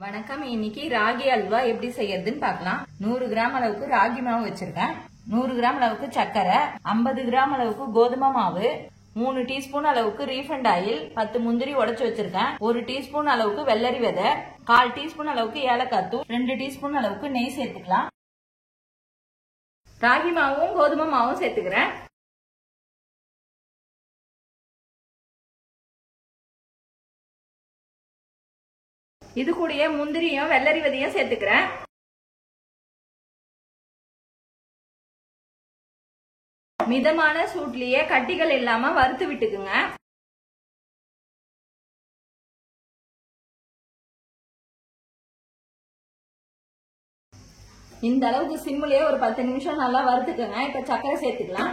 வணக்கம். இன்னைக்கு ராகி அல்வா எப்படி செய்யறதுன்னு பார்க்கலாம். 100 கிராம் அளவுக்கு ராகி மாவு வச்சிருக்கேன். 100 கிராம் அளவுக்கு சர்க்கரை, 50 கிராம் அளவுக்கு கோதுமை மாவு, 3 டீஸ்பூன் அளவுக்கு ரீஃபண்ட் ஆயில், 10 முந்திரி உடைச்சு வச்சிருக்கேன், 1 டீஸ்பூன் அளவுக்கு வெள்ளரி விதை, 1/4 டீஸ்பூன் அளவுக்கு ஏலக்காய் தூள், 2 டீஸ்பூன் அளவுக்கு நெய் சேர்த்துக்கலாம். ராகி மாவும் கோதுமை மாவும் சேர்த்துக்கிறேன். இது கூடயே முந்திரியும் வெள்ளரி விதையும் சேர்த்துக்கிறேன். மிதமான சூட்லயே கட்டிகள் இல்லாம வறுத்து விட்டுக்குங்க. இந்த அளவுக்கு சிம்லயே ஒரு 10 நிமிஷம் நல்லா வறுத்துக்குங்க. இப்ப சர்க்கரை சேர்த்துக்கலாம்.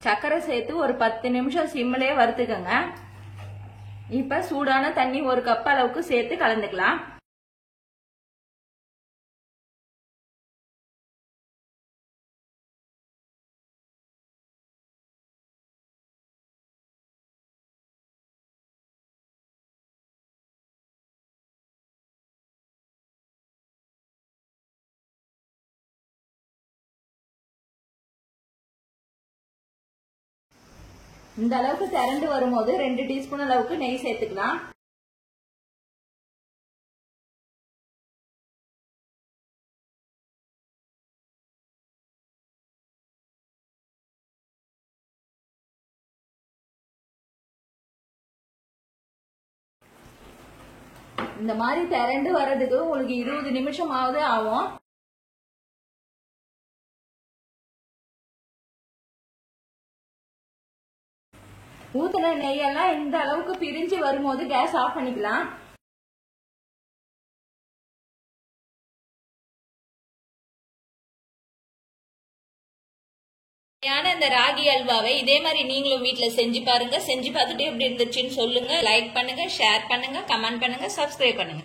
சர்க்கரை சேர்த்து ஒரு 10 நிமிஷம் சிம்லயே வறுத்துக்கங்க. இப்ப சூடான தண்ணி 1 கப் அளவுக்கு சேர்த்து கலந்துக்கலாம். இந்த அளவுக்கு திரண்டு வரும்போது 2 டீஸ்பூன் அளவுக்கு நெய் சேர்த்துக்கலாம். இந்த மாதிரி திரண்டு வர்றதுக்கு உங்களுக்கு 20 நிமிஷமாவது ஆகும். ஊத்துன நெய்யெல்லாம் இந்த அளவுக்கு பிரிஞ்சு வரும்போது கேஸ் ஆஃப் பண்ணிக்கலாம். இந்த ராகி அல்வாவை இதே மாதிரி நீங்களும் வீட்ல செஞ்சு பாருங்க. செஞ்சு பார்த்துட்டு எப்படி இருந்துச்சுன்னு சொல்லுங்க. லைக் பண்ணுங்க, ஷேர் பண்ணுங்க, கமெண்ட் பண்ணுங்க, சப்ஸ்கிரைப் பண்ணுங்க.